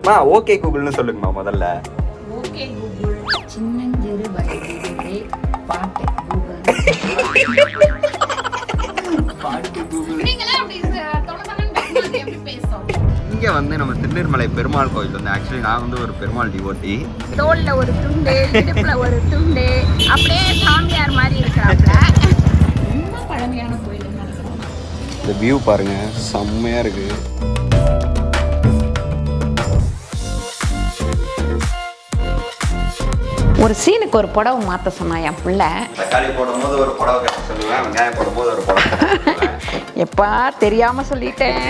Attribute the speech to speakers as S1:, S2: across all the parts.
S1: மா ஓகே கூகுள்னு சொல்லுங்கம்மா முதல்ல.
S2: ஓகே கூகுள் சின்னஞ்சிறு வயதிலே பாட்டு கூகுள்.
S1: பாட்டு கூகுள்.
S2: நீங்களே அப்படி தொலைதொலைன்னு பேசினா எப்படி பேசும்?
S1: இங்கே வந்து நம்ம திருநீர்மலை பெருமாள் கோயில் வந்து ஆக்சுவலி நான் வந்து ஒரு பெருமாள் டிவோட்டி.
S2: தோல்ல ஒரு துண்டு, இடுப்புல ஒரு துண்டு, அப்படியே சாமியார் மாதிரி இருக்கிறாப்ல. ரொம்ப பழமையான கோயில் நினைக்கிறோம்.
S1: இந்த வியூ பாருங்க, செம்மையா இருக்கு.
S2: ஒரு சீனுக்கு ஒரு புடவை மாற்ற சொன்னா என் பிள்ளை.
S1: தக்காளி போடும்போது ஒரு புடவை கட்ட சொல்லுவேன், வெங்காயம் போடும்போது ஒரு புடவை.
S2: எப்பா தெரியாம சொல்லிட்டேன்.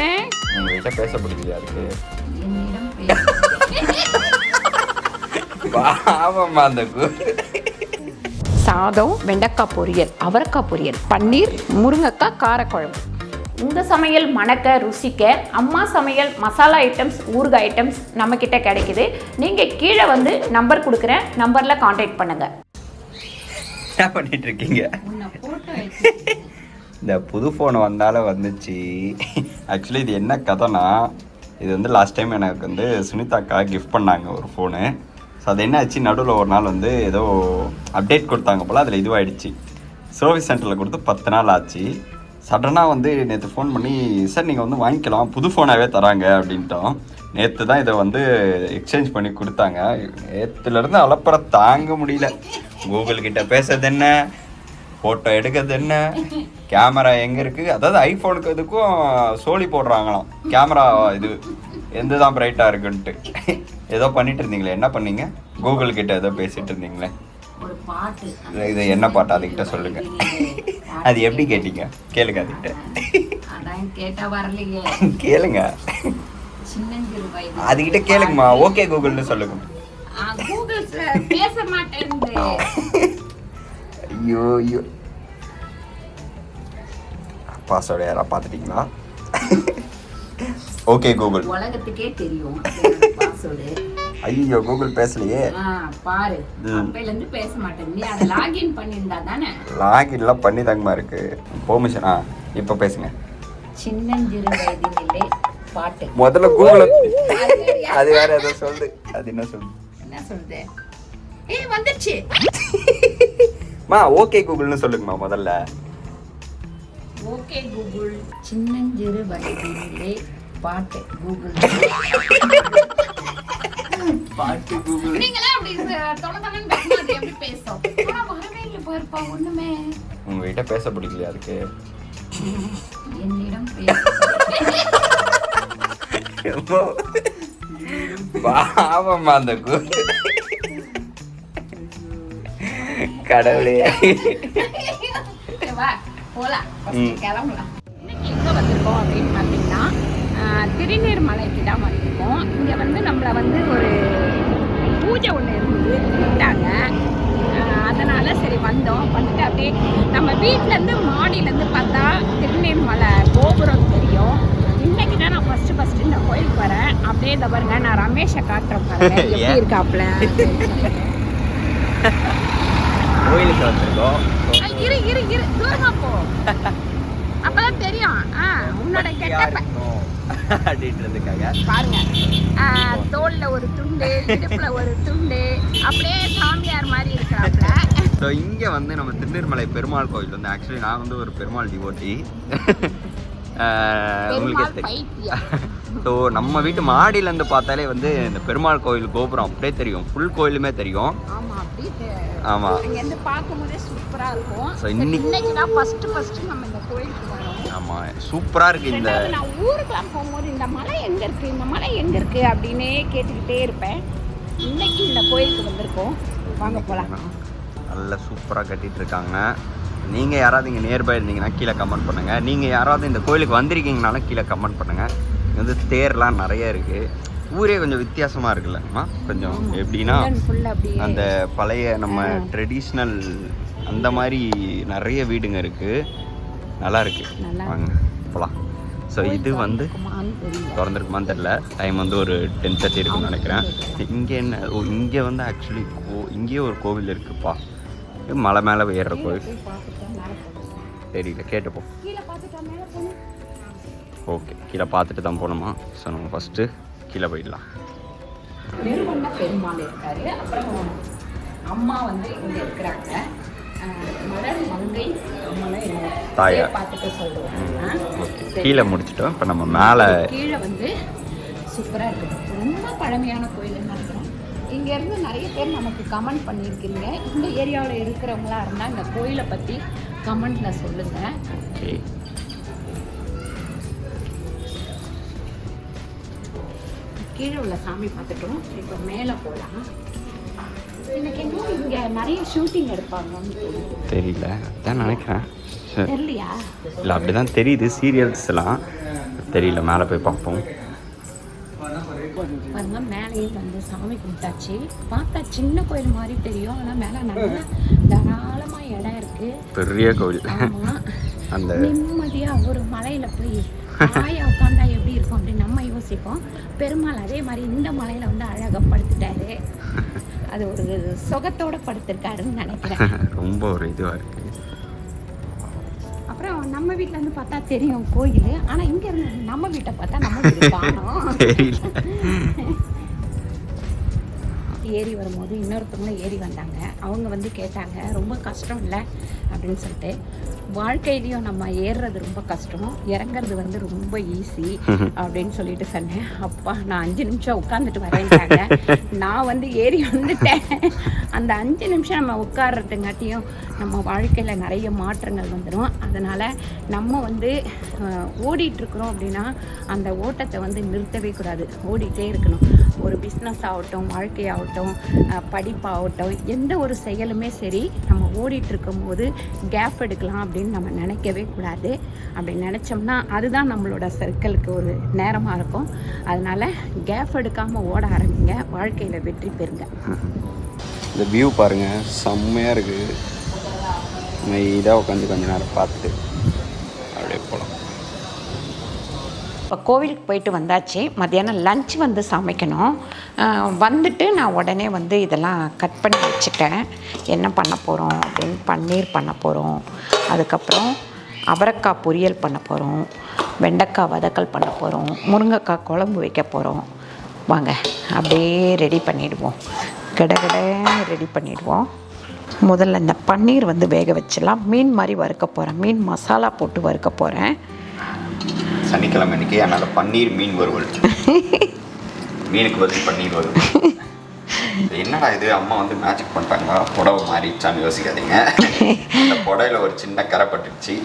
S1: உங்ககிட்ட பேச பிடிக்கலையா அதுக்கு?
S2: சாதம், வெண்டைக்காய் பொரியல், அவரைக்காய் பொரியல், பன்னீர், முருங்கைக்காய் காரக்குழம்பு. இந்த சமையல் மணக்க ருசிக்க அம்மா சமையல் மசாலா ஐட்டம்ஸ், ஊறுகாய் ஐட்டம்ஸ் நம்மக்கிட்ட கிடைக்குது. நீங்கள் கீழே வந்து நம்பர் கொடுக்குறேன், நம்பரில் கான்டாக்ட் பண்ணுங்கள்.
S1: என்ன பண்ணிட்டு இருக்கீங்க? இந்த புது ஃபோன் வந்தாலும் வந்துச்சு. ஆக்சுவலி இது என்ன கதைனா, இது வந்து லாஸ்ட் டைம் எனக்கு வந்து சுனிதாக்கா கிஃப்ட் பண்ணாங்க ஒரு ஃபோனு. ஸோ அது என்ன ஆச்சு, நடுவில் ஒரு நாள் வந்து ஏதோ அப்டேட் கொடுத்தாங்க போல், அதில் இதுவாகிடுச்சு. சர்வீஸ் சென்டரில் கொடுத்து 10 நாள் ஆச்சு. சடனாக வந்து நேற்று ஃபோன் பண்ணி, சார் நீங்கள் வந்து வாங்கிக்கலாம், புது ஃபோனாகவே தராங்க அப்படின்ட்டோம். நேற்று தான் இதை வந்து எக்ஸ்சேஞ்ச் பண்ணி கொடுத்தாங்க. நேற்றுலேருந்து அலப்பற தாங்க முடியல. கூகுள்கிட்ட பேசுறது என்ன, ஃபோட்டோ எடுக்கிறது என்ன, கேமரா எங்கே இருக்குது, அதாவது ஐஃபோனுக்கு இதுக்கும் சோலி போடுறாங்களாம் கேமரா இது எந்த தான் பிரைட்டாக இருக்குன்ட்டு. ஏதோ பண்ணிட்டு இருந்தீங்களே, என்ன பண்ணீங்க? கூகுள் கிட்ட ஏதோ பேசிட்டு இருந்தீங்களே, இது என்ன பாட்டு, அதுக்கிட்ட சொல்லுங்க. அது எப்படி கேட்டீங்க? கேளுங்க அதுக்கிட்ட. கேளுங்க, அதுக்கிட்ட கேளுங்கம்மா. ஓகே கூகுள்னு சொல்லுங்க. ஐயோ ஐயோ, பாஸ்வேர்டு யாரா பார்த்துட்டீங்களா? Okay Google.
S2: உலகத்துக்கே தெரியும் பாஸ்வேர்டு.
S1: ஐயோ கூகுள் பேசலையே
S2: பாரு, அப்பையில இருந்து பேச மாட்டேன். நீ அத லாகின் பண்ணிருந்தா தானே?
S1: லாகின்லாம் பண்ணி தாங்கமா இருக்கு. பெர்மிஷனா இப்போ பேசுங்க.
S2: சின்னஞ்சிறு வயதிலே பாட்டு.
S1: முதல்ல கூகுள் அது வேற ஏதோ சொல்லு. அது என்ன சொல்லு?
S2: என்ன சொல்லுது? ஏய் வந்துருச்சு.
S1: மா ஓகே கூகுள்னு சொல்லுங்கம்மா முதல்ல.
S2: ஓகே கூகுள் சின்னஞ்சிறு வயதிலே பாட்டு கூகுள்.
S1: பாட்டு கூகுள்.
S2: நீங்களே அப்படி தொலைதொலைன்னு பேசினா அது எப்படி பேசும்? வரவே இல்லை பாருப்பா ஒண்ணுமே.
S1: உங்ககிட்ட பேச பிடிக்கலையா அதுக்கு?
S2: என்னிடம் பேச.
S1: பாவம்மா அந்த கடவுளே.
S2: போலாம், கிளம்பலாம். இன்னைக்கு எங்கே வந்திருக்கோம் அப்படின்னு பார்த்தீங்கன்னா, திருநீர்மலைக்கு தான் வந்திருக்கோம். இங்கே வந்து நம்மளை வந்து ஒரு பூஜை ஒன்று இருந்தது விட்டாங்க. அதனால் சரி வந்தோம். வந்துட்டு அப்படியே நம்ம வீட்டிலேருந்து மாடியிலேருந்து பார்த்தா திருநீர்மலை கோபுரம் தெரியும். இன்னைக்கு தான் நான் ஃபஸ்ட்டு இந்த கோயிலுக்கு வரேன். அப்படியே இந்த பாருங்க, நான் ரமேஷை காட்டுறேன் பாருங்க எப்படி இருக்காப்புல.
S1: கோயிலுக்கு வந்திருக்கோம்.
S2: இரு தூரமா போ, அப்பதான் தெரியும் உன்னோட கெட்டப்ப
S1: அப்படின்றதுக்காக.
S2: பாருங்க, தோல்ல ஒரு துண்டு, இடுப்புல ஒரு துண்டு, அப்படியே சாமியார் மாதிரி இருக்கிறாப்ல.
S1: ஸோ இங்கே வந்து நம்ம திருநீர்மலை பெருமாள் கோயில் வந்து ஆக்சுவலி நான் வந்து ஒரு பெருமாள் டிவோட்டி. உங்களுக்கு தெரியும். ஸோ நம்ம வீட்டு மாடியிலேருந்து பார்த்தாலே வந்து இந்த பெருமாள் கோயில் கோபுரம் அப்படியே தெரியும், ஃபுல் கோயிலுமே தெரியும். ஆமாம்,
S2: இங்கேருந்து பார்க்கும்போதே சூப்பராக இருக்கும்.
S1: ஸோ இன்னைக்கு
S2: தான் ஃபஸ்ட்டு நம்ம இந்த கோயிலுக்கு வரோம்.
S1: ஆமாம், சூப்பராக இருக்குது. இந்த
S2: நான் ஊருக்குலாம் போகும்போது இந்த மலை எங்கே இருக்குது, இந்த மலை எங்கே இருக்குது அப்படின்னே கேட்டுக்கிட்டே இருப்பேன். இன்னைக்கு இந்த கோயிலுக்கு வந்திருக்கோம், வாங்க போகலாம்.
S1: நல்லா சூப்பராக கட்டிகிட்டு இருக்காங்க. நீங்கள் யாராவது இங்கே நியர்பை இருந்தீங்கன்னா கீழே கமெண்ட் பண்ணுங்கள். நீங்கள் யாராவது இந்த கோயிலுக்கு வந்திருக்கீங்கனாலும் கீழே கமெண்ட் பண்ணுங்கள். இங்கே வந்து தேர்லாம் நிறைய இருக்குது. ஊரே கொஞ்சம் வித்தியாசமாக இருக்குல்லம்மா, கொஞ்சம் எப்படின்னா அந்த பழைய நம்ம ட்ரெடிஷ்னல் அந்த மாதிரி நிறைய வீடுங்க இருக்குது. நல்லா இருக்குது, வாங்க போகலாம். ஸோ இது வந்து திறந்துருக்குமான்னு தெரில. டைம் வந்து ஒரு 10:30 இருக்குன்னு நினைக்கிறேன். இங்கே என்ன, இங்கே வந்து ஆக்சுவலி இங்கேயே ஒரு கோவில் இருக்குப்பா, மலை மேலே ஏறுற கோவில். தெரியல, கேட்டுப்போம். ஓகே, கீழே பார்த்துட்டு தான் போகணுமா? ஸோ நம்ம ஃபஸ்ட்டு கீழே போயிடலாம்.
S2: நிறுவன பெருமாள் இருக்காரு. அப்புறம் அம்மா வந்து இங்கே இருக்கிறாங்க. மலர் மங்கை
S1: தாயா
S2: பார்த்துட்டு சொல்லுவோம்.
S1: கீழே முடிச்சிட்டோம். இப்போ நம்ம மேலே
S2: கீழே வந்து சூப்பராக இருக்குது. ரொம்ப பழமையான கோயில்னு நினைக்கிறேன். இங்கேருந்து நிறைய பேர் நமக்கு கமெண்ட் பண்ணியிருக்கிறீங்க. இந்த ஏரியாவில் இருக்கிறவங்களா இருந்தால் இந்த கோயிலை பற்றி கமெண்ட்டில் சொல்லுங்கள். கீழே உள்ள சாமி பார்த்துட்டோம். இப்போ மேலே போகலாம். எனக்கு இன்னும் இங்கே நிறைய ஷூட்டிங் எடுப்பாங்கன்னு
S1: தெரியல, அதான் நினைக்கிறேன்.
S2: தெரியலையா?
S1: இல்லை அப்படிதான் தெரியுது, சீரியல்ஸ் எல்லாம் தெரியல. மேலே போய் பார்ப்போம்.
S2: பாருங்க, மேலேயும் வந்து சாமி கும்பிட்டாச்சு. பார்த்தா சின்ன கோயில் மாதிரி தெரியும், ஆனால் மேலே நல்லா தாராளமாக இடம் இருக்கு. பெரிய கோயில். அந்த நிம்மதியாக ஒரு மலையில் போய் ஆயா உட்காந்தா எப்படி இருக்கும் அப்படின்னு நம்ம யோசிப்போம். பெருமாள் அதே மாதிரி இந்த மலையில் வந்து அழகாக படுத்துட்டாரு. அது ஒரு சுகத்தோட படுத்திருக்காருன்னு நினைக்கிறேன்.
S1: ரொம்ப ஒரு இதுவாக இருக்கு.
S2: அப்புறம் நம்ம வீட்டில் இருந்து பார்த்தா தெரியும் கோயில், ஆனால் இங்கே இருந்து நம்ம வீட்டை பார்த்தா நம்ம வீடு காணோம். ஏறி வரும்போது இன்னொருத்தவங்களும் ஏறி வந்தாங்க. அவங்க வந்து கேட்டாங்க, ரொம்ப கஷ்டம் இல்லை அப்படின்னு சொல்லிட்டு. வாழ்க்கையிலையும் நம்ம ஏறுறது ரொம்ப கஷ்டம், இறங்குறது வந்து ரொம்ப ஈஸி அப்படின்னு சொல்லிட்டு சொன்னேன். அப்பா நான் 5 நிமிஷம் உட்காந்துட்டு வரேன்ட்டாங்க. நான் வந்து ஏறி வந்துட்டேன். அந்த 5 நிமிஷம் நம்ம உட்கார்றதுங்காட்டியும் நம்ம வாழ்க்கையில் நிறைய மாற்றங்கள் வந்துடும். அதனால் நம்ம வந்து ஓடிட்டுருக்குறோம் அப்படின்னா அந்த ஓட்டத்தை வந்து நிறுத்தவே கூடாது, ஓடிட்டே இருக்கணும். ஒரு பிஸ்னஸ் ஆகட்டும், வாழ்க்கையாகட்டும், படிப்பாகட்டும், எந்த ஒரு செயலுமே சரி, நம்ம ஓடிட்டுருக்கும் போது கேப் எடுக்கலாம் அப்படின்னு நம்ம நினைக்கவே கூடாது. அப்படி நினச்சோம்னா அதுதான் நம்மளோட சர்க்கிளுக்கு ஒரு நேரமாக இருக்கும். அதனால் கேப் எடுக்காமல் ஓட ஆரம்பிங்க, வாழ்க்கையில் வெற்றி பெறுங்க.
S1: இந்த வியூ பாருங்கள், செம்மையாக இருக்குது. இதாக உட்காந்து கொஞ்ச நேரம் பார்த்துட்டு அப்படியே போகலாம்.
S2: இப்போ கோவிலுக்கு போயிட்டு வந்தாச்சு. மத்தியானம் லஞ்ச் வந்து சமைக்கணும். வந்துட்டு நான் உடனே வந்து இதெல்லாம் கட் பண்ணி வச்சுட்டேன். என்ன பண்ண போகிறோம் அப்படின்னு, பன்னீர் பண்ண போகிறோம். அதுக்கப்புறம் அவரைக்காய் பொரியல் பண்ண போகிறோம், வெண்டைக்காய் வதக்கல் பண்ண போகிறோம், முருங்கைக்காய் குழம்பு வைக்க போகிறோம். வாங்க அப்படியே ரெடி பண்ணிவிடுவோம், கடை ரெடி பண்ணிவிடுவோம். முதல்ல இந்த பன்னீர் வந்து வேக வச்சிடலாம். மீன் மாதிரி வறுக்க போகிறேன், மீன் மசாலா போட்டு வறுக்க போகிறேன்.
S1: சனிக்கிழமை அன்றைக்கி அதனால் பன்னீர் மீன் வறுவல். மீனுக்கு பதில் பன்னீர் வறுவல். என்னடா இது, அம்மா வந்து மேஜிக் பண்ணிட்டாங்களா, புடவை மாறிடுச்சான்னு யோசிக்காதீங்க. அந்த புடவையில் ஒரு சின்ன கரை பட்டுச்சு.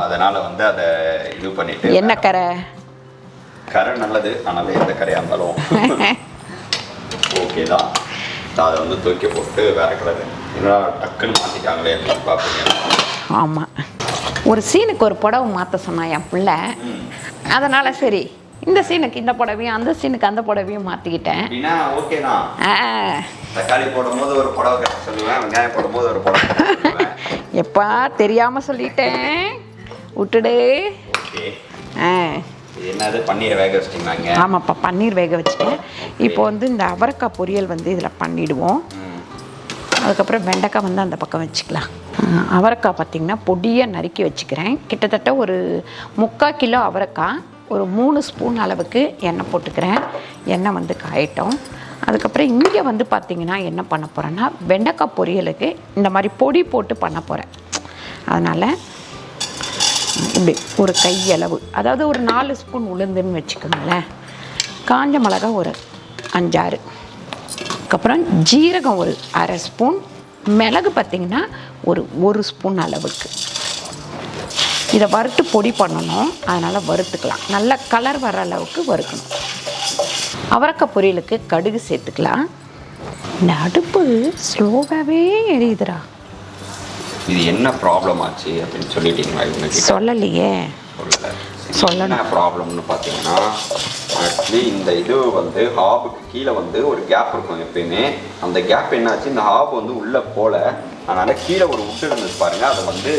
S1: அதனால் வந்து அதை இது பண்ணிட்டு.
S2: என்ன கரை?
S1: கரை நல்லது, ஆனால் எந்த கரையாக இருந்தாலும் ஓகே தான். அதை வந்து தூக்கி போட்டு வேற கலர் என்னடா டக்குன்னு மாற்றிட்டாங்களே அப்படின்னு பார்ப்பீங்க.
S2: ஆமாம், ஒரு சீனுக்கு ஒரு புடவை மாற்ற சொன்னான் என் பிள்ளை. அதனால் சரி, இந்த சீனுக்கு இந்த புடவையும், அந்த சீனுக்கு அந்த புடவையும் மாற்றிக்கிட்டேன்.
S1: ஓகே தான். தக்காளி போடும்போது ஒரு புடவை கட்ட சொல்லுவேன், வெங்காயம் போடும்போது ஒரு புடவை.
S2: எப்பா தெரியாமல் சொல்லிட்டேன், விட்டுடு.
S1: என்னது, பன்னீரை வேக வச்சிட்டிங்களாங்க?
S2: ஆமாப்பா, பன்னீர் வேக வச்சுட்டேன். இப்போ வந்து இந்த அவரைக்காய் பொரியல் வந்து இதில் பண்ணிவிடுவோம். அதுக்கப்புறம் வெண்டைக்காய் வந்து அந்த பக்கம் வச்சுக்கலாம். அவரைக்காய் பார்த்திங்கன்னா பொடியாக நறுக்கி வச்சுக்கிறேன். கிட்டத்தட்ட ஒரு 3/4 கிலோ அவரைக்காய். ஒரு 3 ஸ்பூன் அளவுக்கு எண்ணெய் போட்டுக்கிறேன். எண்ணெய் வந்து காயட்டும். அதுக்கப்புறம் இங்கே வந்து பார்த்திங்கன்னா என்ன பண்ண போகிறேன்னா, வெண்டைக்காய் பொரியலுக்கு இந்த மாதிரி பொடி போட்டு பண்ண போகிறேன். அதனால் இப்படி ஒரு கையளவு, அதாவது ஒரு 4 ஸ்பூன் உளுந்துன்னு வச்சுக்கோங்களேன். காஞ்ச மிளகா ஒரு 5-6, அதுக்கப்புறம் ஜீரகம் ஒரு 1/2 ஸ்பூன், மிளகு பார்த்திங்கன்னா ஒரு ஸ்பூன் அளவுக்கு. இதை வறுத்து பொடி பண்ணணும், அதனால் வறுத்துக்கலாம். நல்ல கலர் வர அளவுக்கு வறுக்கணும். அவரைக்காய் பொரியலுக்கு கடுகு சேர்த்துக்கலாம். இந்த அடுப்பு ஸ்லோவாகவே எரியுதுடா.
S1: இது என்ன ப்ராப்ளம் ஆச்சு அப்படின்னு சொல்லிட்டீங்களா? இவங்க
S2: சொல்லலையே.
S1: என்ன ப்ராப்ளம்னு பார்த்தீங்கன்னா, ஆக்சுவலி இந்த இது வந்து ஹாபுக்கு கீழே வந்து ஒரு கேப் இருக்கும் எப்பயுமே. அந்த கேப் என்னாச்சு, இந்த ஹாப் வந்து உள்ளே போல, அதனால் கீழே ஒரு விட்டு இருந்துச்சு பாருங்கள். அதை வந்து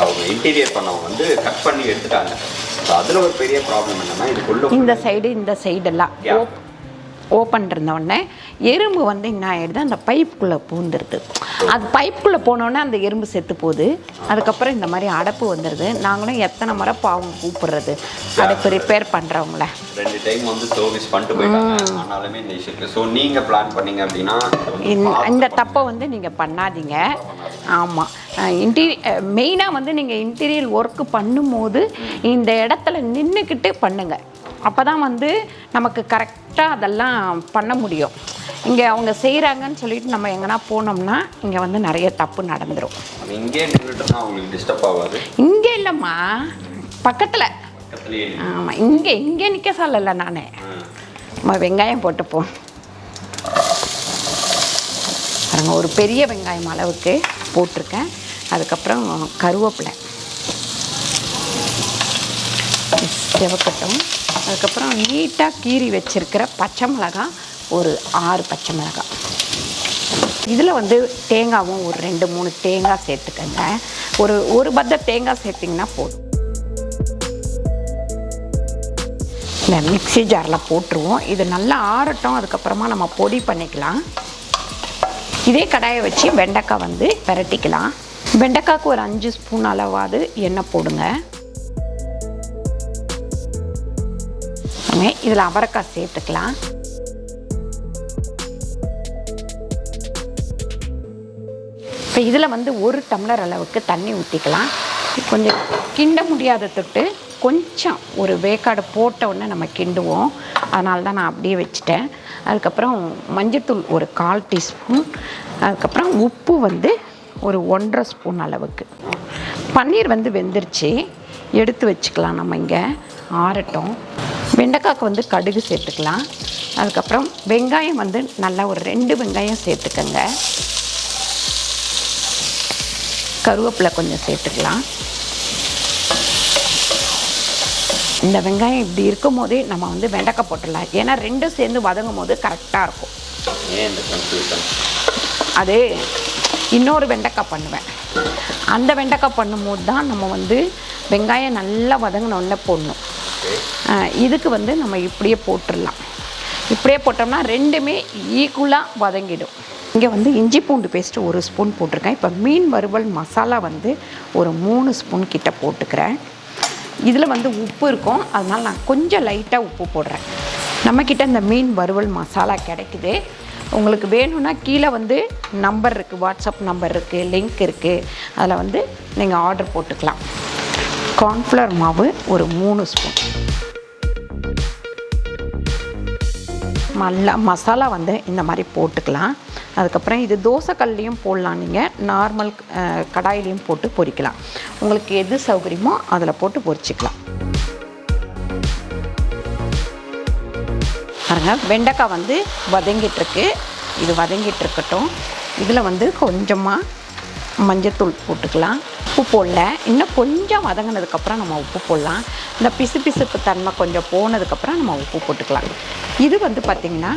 S1: அவங்க இன்டீரியர் பண்ணவங்க வந்து கட் பண்ணி எடுத்துட்டாங்க. ஸோ அதில் ஒரு பெரிய ப்ராப்ளம் என்னென்னா, இதுக்குள்ளே
S2: இந்த சைடெல்லாம் ஓப்பன் இருந்தோடனே எறும்பு வந்து என்ன ஆகிடுது, அந்த பைப்புக்குள்ளே பூந்துருது. அது பைப்புக்குள்ளே போனோன்னே அந்த எறும்பு செத்து போகுது. அதுக்கப்புறம் இந்த மாதிரி அடைப்பு வந்துடுது. நாங்களும் எத்தனை முறை பாவம் கூப்பிடுறது அடைப்பு ரிப்பேர் பண்ணுறவங்கள.
S1: 2 டைம் வந்து சர்வீஸ் பண்ணிட்டு போயிட்டாங்க. ஆனாலுமே இந்த இஷ்யூ இருக்குது. ஸோ நீங்கள் பிளான் பண்ணீங்க அப்படின்னா
S2: இந்த தப்பை வந்து நீங்கள் பண்ணாதீங்க. ஆமாம், மெயினாக வந்து நீங்கள் இன்டீரியர் ஒர்க்கு பண்ணும்போது இந்த இடத்துல நின்றுக்கிட்டு பண்ணுங்கள். அப்போ தான் வந்து நமக்கு கரெக்டாக அதெல்லாம் பண்ண முடியும். இங்கே அவங்க செய்கிறாங்கன்னு சொல்லிட்டு நம்ம எங்கன்னா போனோம்னா இங்கே வந்து நிறைய தப்பு நடந்துடும்.
S1: இங்கே நின்றுட்டுனா உங்களுக்கு டிஸ்டர்ப் ஆகாது?
S2: இங்கே இல்லைம்மா, பக்கத்தில். ஆமாம், இங்கே நிற்க சொல்லலை நான். நம்ம வெங்காயம் போட்டுப்போம் பாருங்க. ஒரு பெரிய வெங்காயம் அளவுக்கு போட்டிருக்கேன். அதுக்கப்புறம் கருவேப்பிலை செவக்கட்டும். அதுக்கப்புறம் நீட்டாக கீறி வச்சுருக்கிற பச்சை மிளகாய் ஒரு 6 பச்சை மிளகாய். இதில் வந்து தேங்காவும் ஒரு 2-3 தேங்காய் சேர்த்துக்கங்க. ஒரு பத்த தேங்காய் சேர்த்திங்கன்னா போதும். இந்த மிக்ஸி ஜாரில் போட்டுருவோம். இது நல்லா ஆறட்டும். அதுக்கப்புறமா நம்ம பொடி பண்ணிக்கலாம். இதே கடாயை வச்சு வெண்டைக்காய் வந்து பிரட்டிக்கலாம். வெண்டைக்காய்க்கு ஒரு 5 ஸ்பூன் அளவாவது எண்ணெய் போடுங்க. இதில் அவரைக்காய் சேர்த்துக்கலாம். இப்போ இதில் வந்து 1 டம்ளர் அளவுக்கு தண்ணி ஊற்றிக்கலாம். கொஞ்சம் கிண்ட முடியாத தொட்டு கொஞ்சம் ஒரு வேக்காடு போட்ட உடனே நம்ம கிண்டுவோம். அதனால தான் நான் அப்படியே வச்சுட்டேன். அதுக்கப்புறம் மஞ்சள்தூள் ஒரு 1/4 டீஸ்பூன். அதுக்கப்புறம் உப்பு வந்து ஒரு 1.5 ஸ்பூன் அளவுக்கு. பன்னீர் வந்து வெந்துருச்சு, எடுத்து வச்சுக்கலாம். நம்ம இங்கே ஆறட்டும். வெண்டைக்காய்க்கு வந்து கடுகு சேர்த்துக்கலாம். அதுக்கப்புறம் வெங்காயம் வந்து நல்லா ஒரு 2 வெங்காயம் சேர்த்துக்கங்க. கருவேப்பிலை கொஞ்சம் சேர்த்துக்கலாம். இந்த வெங்காயம் இப்படி இருக்கும் போதே நம்ம வந்து வெண்டைக்காய் போட்டுடலாம். ஏன்னா 2 சேர்ந்து வதங்கும் போது கரெக்டாக இருக்கும். அது இன்னொரு வெண்டைக்காய் பண்ணுவேன். அந்த வெண்டைக்காய் பண்ணும்போது தான் நம்ம வந்து வெங்காயம் நல்லா வதங்கினோடனே போடணும். இதுக்கு வந்து நம்ம இப்படியே போட்டுடலாம். இப்படியே போட்டோம்னா 2மே ஈக்குவலாக வதங்கிடும். இங்கே வந்து இஞ்சி பூண்டு பேஸ்ட்டு 1 ஸ்பூன் போட்டிருக்கேன். இப்போ மீன் வறுவல் மசாலா வந்து ஒரு 3 ஸ்பூன் கிட்ட போட்டுக்கிறேன். இதில் வந்து உப்பு இருக்கும், அதனால் நான் கொஞ்சம் லைட்டாக உப்பு போடுறேன். நம்மக்கிட்ட இந்த மீன் வறுவல் மசாலா கிடைக்குது. உங்களுக்கு வேணும்னா கீழே வந்து நம்பர் இருக்குது, வாட்ஸ்அப் நம்பர் இருக்குது, லிங்க் இருக்குது. அதில் வந்து நீங்கள் ஆர்டர் போட்டுக்கலாம். கார்ன்ஃப்ளவர் மாவு ஒரு 3 ஸ்பூன். மசாலா வந்து இந்த மாதிரி போட்டுக்கலாம். அதுக்கப்புறம் இது தோசை கல்லையும் போடலாம், நீங்கள் நார்மல் கடாயிலையும் போட்டு பொரிக்கலாம். உங்களுக்கு எது சௌகரியமோ அதில் போட்டு பொரிச்சிக்கலாம். பாருங்க, வெண்டைக்காய் வந்து வதங்கிட்டுருக்கு. இது வதங்கிட்டு இருக்கட்டும். இதில் வந்து கொஞ்சமாக மஞ்சத்தூள் போட்டுக்கலாம். உப்பு போடல, இன்னும் கொஞ்சம் வதங்கினதுக்கப்புறம் நம்ம உப்பு போடலாம். இந்த பிசுப்பு தன்மை கொஞ்சம் போனதுக்கப்புறம் நம்ம உப்பு போட்டுக்கலாம். இது வந்து பார்த்திங்கன்னா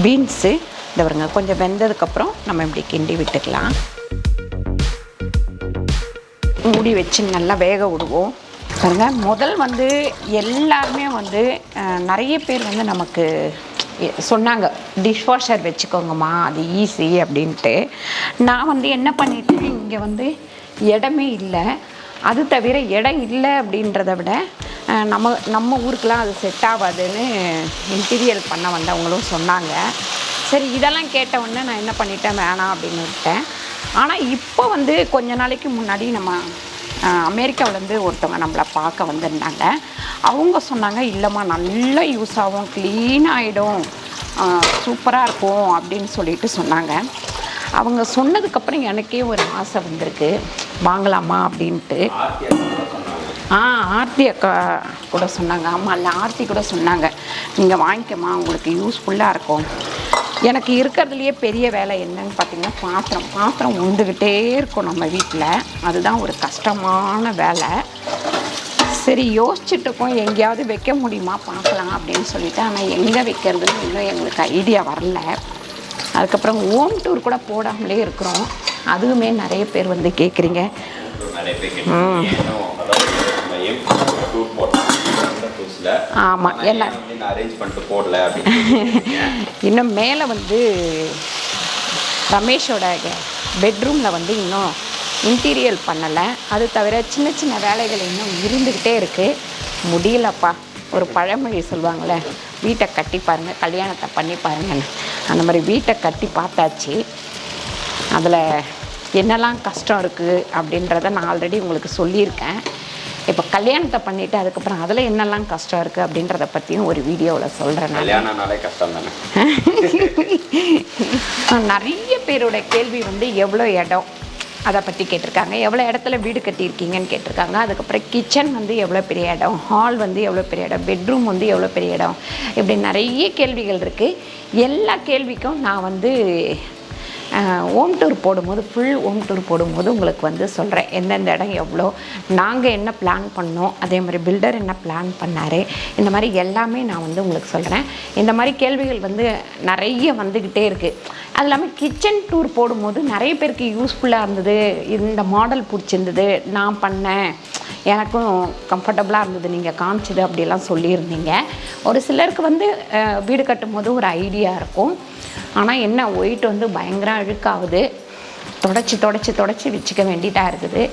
S2: பீன்ஸு. இந்த பாருங்க, கொஞ்சம் வெந்ததுக்கப்புறம் நம்ம இப்படி கிண்டி விட்டுக்கலாம். மூடி வச்சு நல்லா வேக விடுவோம். பாருங்க, முதல் வந்து எல்லாருமே வந்து நிறைய பேர் வந்து நமக்கு சொன்னாங்க, டிஷ்வாஷர் வச்சுக்கோங்கம்மா, அது ஈஸி அப்படின்ட்டு. நான் வந்து என்ன பண்ணிட்டேன், இங்கே வந்து இடமே இல்லை. அது தவிர இடம் இல்லை அப்படின்றத விட நம்ம ஊருக்கெலாம் அது செட் ஆகாதுன்னு இன்டீரியர் பண்ண வந்தவங்களும் சொன்னாங்க. சரி, இதெல்லாம் கேட்ட உடனே நான் என்ன பண்ணிட்டேன், வேணாம் அப்படின்னு விட்டேன். ஆனால் இப்போ வந்து கொஞ்ச நாளைக்கு முன்னாடி நம்ம அமெரிக்காவிலேருந்து ஒருத்தவங்க நம்மளை பார்க்க வந்திருந்தாங்க. அவங்க சொன்னாங்க, இல்லைம்மா நல்லா யூஸ் ஆகும், க்ளீன் ஆகிடும், சூப்பராக இருக்கும் அப்படின்னு சொல்லிட்டு சொன்னாங்க. அவங்க சொன்னதுக்கப்புறம் எனக்கே ஒரு ஆசை வந்திருக்கு, வாங்கலாமா அப்படின்ட்டு. ஆர்த்தி அக்கா கூட சொன்னாங்க. ஆமாம், இல்லை ஆர்த்தி கூட சொன்னாங்க, நீங்கள் வாங்கிக்கம்மா, உங்களுக்கு யூஸ்ஃபுல்லாக இருக்கும். எனக்கு இருக்கிறதுலையே பெரிய வேலை என்னன்னு பார்த்தீங்கன்னா, பாத்திரம் உண்டுக்கிட்டே இருக்கும் நம்ம வீட்டில். அதுதான் ஒரு கஷ்டமான வேலை. சரி, யோசிச்சுட்டு இருக்கோம், எங்கேயாவது வைக்க முடியுமா பார்க்கலாம் அப்படின்னு சொல்லிட்டு. ஆனால் எங்கே வைக்கிறதுன்னு இன்னும் எங்களுக்கு ஐடியா வரல. அதுக்கப்புறம் ஹோம் டூர் கூட போடாமலே இருக்கிறோம். அதுவுமே நிறைய பேர் வந்து கேட்குறீங்க. ஆமாம், எல்லாம் இன்னும் மேலே வந்து ரமேஷோட பெட்ரூமில் வந்து இன்னும் இன்டீரியல் பண்ணலை. அது தவிர சின்ன சின்ன வேலைகள் இன்னும் இருந்துக்கிட்டே இருக்குது. முடியலப்பா. ஒரு பழமொழி சொல்லுவாங்களே, வீட்டை கட்டி பாருங்கள் கல்யாணத்தை பண்ணி பாருங்கன்னு. அந்த மாதிரி வீட்டை கட்டி பார்த்தாச்சு. அதில் என்னெல்லாம் கஷ்டம் இருக்குது அப்படின்றத நான் ஆல்ரெடி உங்களுக்கு சொல்லியிருக்கேன். இப்போ கல்யாணத்தை பண்ணிவிட்டு அதுக்கப்புறம் அதில் என்னெல்லாம் கஷ்டம் இருக்குது அப்படின்றத பற்றியும் ஒரு வீடியோவில் சொல்கிறேன்.
S1: கல்யாணம்னாலே கஷ்டம் தானே.
S2: நிறைய பேரோட கேள்வி வந்து எவ்வளோ இடம் அதை பற்றி கேட்டிருக்காங்க, எவ்வளோ இடத்துல வீடு கட்டியிருக்கீங்கன்னு கேட்டிருக்காங்க. அதுக்கப்புறம் கிச்சன் வந்து எவ்வளோ பெரிய இடம், ஹால் வந்து எவ்வளோ பெரிய இடம், பெட்ரூம் வந்து எவ்வளோ பெரிய இடம், இப்படி நிறைய கேள்விகள் இருக்குது. எல்லா கேள்விக்கும் நான் வந்து ஹோம் டூர் போடும்போது, ஃபுல் ஹோம் டூர் போடும்போது உங்களுக்கு வந்து சொல்கிறேன் எந்தெந்த இடம் எவ்வளோ, நாங்கள் என்ன பிளான் பண்ணோம், அதே மாதிரி பில்டர் என்ன பிளான் பண்ணார், இந்த மாதிரி எல்லாமே நான் வந்து உங்களுக்கு சொல்கிறேன். இந்த மாதிரி கேள்விகள் வந்து நிறைய வந்துக்கிட்டே இருக்குது. அது இல்லாமல் கிச்சன் டூர் போடும்போது நிறைய பேருக்கு யூஸ்ஃபுல்லாக இருந்தது, இந்த மாடல் பிடிச்சிருந்தது, நான் பண்ணேன், எனக்கும் கம்ஃபர்டபுளாக இருந்தது நீங்கள் காமிச்சது அப்படிலாம் சொல்லியிருந்தீங்க. ஒரு சிலருக்கு வந்து வீடு கட்டும்போது ஒரு ஐடியா இருக்கும். ஆனால் என்ன ஒயிட் வந்து பயங்கர அழுக்காகுது, தொடச்சி வச்சுக்க வேண்டியதாக இருக்குது.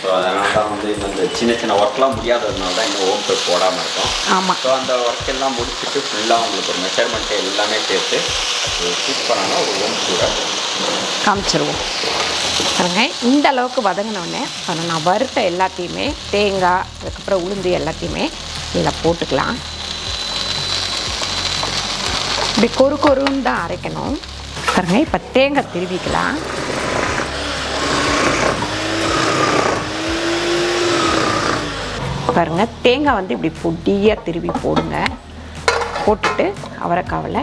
S1: ஸோ அதனால தான் வந்து இந்த சின்ன சின்ன ஒர்க்லாம் முடியாததுனால தான் இன்னும் ஹோம் டூர் போடாமல் இருக்கும்.
S2: ஆமாம்.
S1: ஸோ அந்த ஒர்க் எல்லாம் முடிச்சுட்டு ஃபுல்லாக உங்களுக்கு ஒரு மெஷர்மெண்ட்டு எல்லாமே சேர்த்து ஷூட் பண்ணாங்கன்னா ஒரு ஹோம் டூரை
S2: காமிச்சிருவோம். பாருங்க, இந்த அளவுக்கு வதங்கினோடனே நான் வறுத்த எல்லாத்தையுமே, தேங்காய் அதுக்கப்புறம் உளுந்து எல்லாத்தையுமே இதில் போட்டுக்கலாம். இப்படி கொருன்னு தான் அரைக்கணும். பாருங்க, இப்போ தேங்காய் திருவிக்கலாம். பாருங்க, தேங்காய் வந்து இப்படி பொடியாக திருவி போடுங்க. போட்டுட்டு அவரைக்காவில்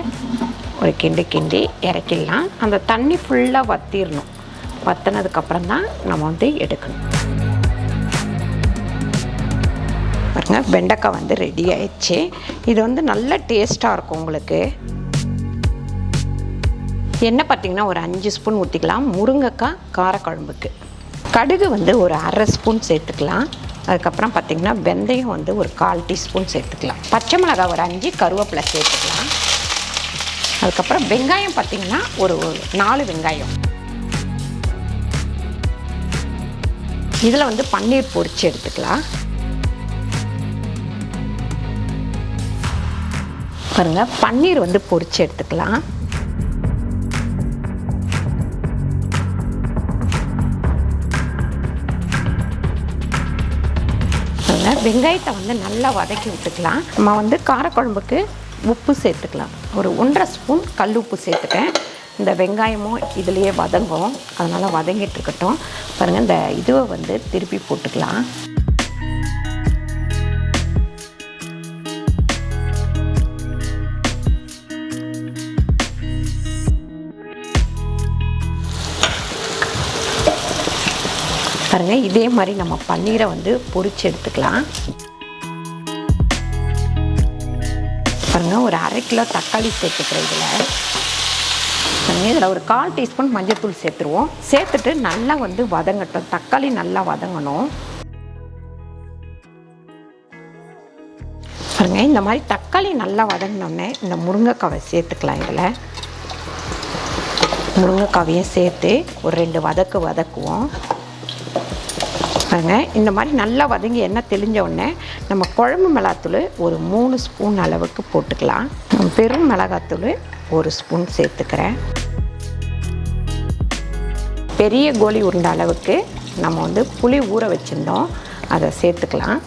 S2: ஒரு கிண்டி இறக்கிடலாம். அந்த தண்ணி ஃபுல்லாக வற்றிடணும். வற்றினதுக்கப்புறம் தான் நம்ம வந்து எடுக்கணும். பாருங்க, வெண்டைக்காய் வந்து ரெடி ஆயிடுச்சு. இது வந்து நல்ல டேஸ்ட்டாக இருக்கும் உங்களுக்கு. எண்ணெய் பார்த்திங்கன்னா ஒரு 5 ஸ்பூன் ஊற்றிக்கலாம். முருங்கைக்காய் காரக்குழம்புக்கு. கடுகு வந்து ஒரு 1/2 ஸ்பூன் சேர்த்துக்கலாம். அதுக்கப்புறம் பார்த்திங்கன்னா வெந்தயம் வந்து ஒரு 1/4 டீஸ்பூன் சேர்த்துக்கலாம். பச்சை மிளகாய் ஒரு 5, கருவேப்பிலை சேர்த்துக்கலாம். அதுக்கப்புறம் வெங்காயம் பார்த்திங்கன்னா ஒரு 4 வெங்காயம். இதில் வந்து பன்னீர் பொரிச்சு எடுத்துக்கலாம். பாருங்க, பன்னீர் வந்து பொரிச்சு எடுத்துக்கலாம். வெங்காயத்தை வந்து நல்லா வதக்கி விட்டுக்கலாம். நம்ம வந்து காரக்குழம்புக்கு உப்பு சேர்த்துக்கலாம். ஒரு 1/2 ஸ்பூன் கல் உப்பு சேர்த்துட்டேன். இந்த வெங்காயமும் இதுலேயே வதங்கும், அதனால் வதங்கிட்டு இருக்கட்டும். பாருங்கள், இந்த இதுவை வந்து திருப்பி போட்டுக்கலாம். பாருங்கள், இதே மாதிரி நம்ம பன்னீரை வந்து பொரிச்சு எடுத்துக்கலாம். பாருங்கள், ஒரு 1/2 கிலோ தக்காளி சேர்த்துக்கிறேன். இதில் ஒரு 1/4 டீஸ்பூன் மஞ்சள்தூள் சேர்த்துருவோம். சேர்த்துட்டு நல்லா வந்து வதங்கட்டும். தக்காளி நல்லா வதங்கணும். பாருங்கள், இந்த மாதிரி தக்காளி நல்லா வதங்கினோடனே இந்த முருங்கைக்காவை சேர்த்துக்கலாம். இதில் முருங்கைக்காவையும் சேர்த்து ஒரு 2 வதக்குவோம். பாருங்க, இந்த மாதிரி நல்லா வதங்கி எண்ணெய் தெளிஞ்ச உடனே நம்ம குழம்பு மிளகாத்தூள் ஒரு 3 ஸ்பூன் அளவுக்கு போட்டுக்கலாம். பெரும் மிளகாத்தூள் 1 ஸ்பூன் சேர்த்துக்கிறேன். பெரிய கோலி உருண்டை அளவுக்கு நம்ம வந்து புளி ஊற வச்சுருந்தோம், அதை சேர்த்துக்கலாம்.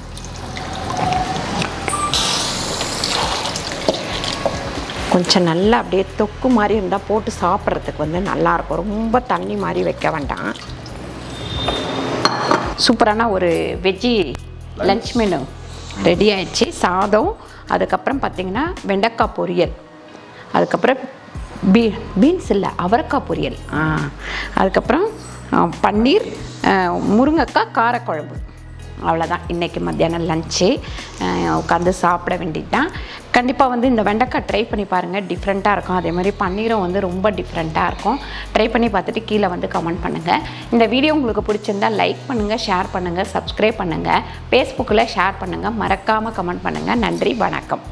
S2: கொஞ்சம் நல்லா அப்படியே தொக்கு மாதிரி இருந்தால் போட்டு சாப்பிட்றதுக்கு வந்து நல்லாயிருக்கும். ரொம்ப தண்ணி மாதிரி வைக்க வேண்டாம். சூப்பரான ஒரு வெஜ்ஜி லன்ச் மெனு ரெடி ஆயிடுச்சு. சாதம், அதுக்கப்புறம் பார்த்திங்கன்னா வெண்டைக்காய் பொரியல், அதுக்கப்புறம் பீன்ஸ் இல்லை அவரைக்காய் பொரியல், அதுக்கப்புறம் பன்னீர், முருங்கைக்காய் காரக்குழம்பு. அவ்வளோதான் இன்றைக்கி மத்தியானம் லன்ச்சு. உட்காந்து சாப்பிட வேண்டியது தான். கண்டிப்பாக வந்து இந்த வெண்டைக்காய் ட்ரை பண்ணி பாருங்கள், டிஃப்ரெண்ட்டாக இருக்கும். அதே மாதிரி பன்னீரும் வந்து ரொம்ப டிஃப்ரெண்ட்டாக இருக்கும். ட்ரை பண்ணி பார்த்துட்டு கீழே வந்து கமெண்ட் பண்ணுங்கள். இந்த வீடியோ உங்களுக்கு பிடிச்சிருந்தால் லைக் பண்ணுங்கள், ஷேர் பண்ணுங்கள், சப்ஸ்கிரைப் பண்ணுங்கள், ஃபேஸ்புக்கில் ஷேர் பண்ணுங்கள், மறக்காமல் கமெண்ட் பண்ணுங்கள். நன்றி, வணக்கம்.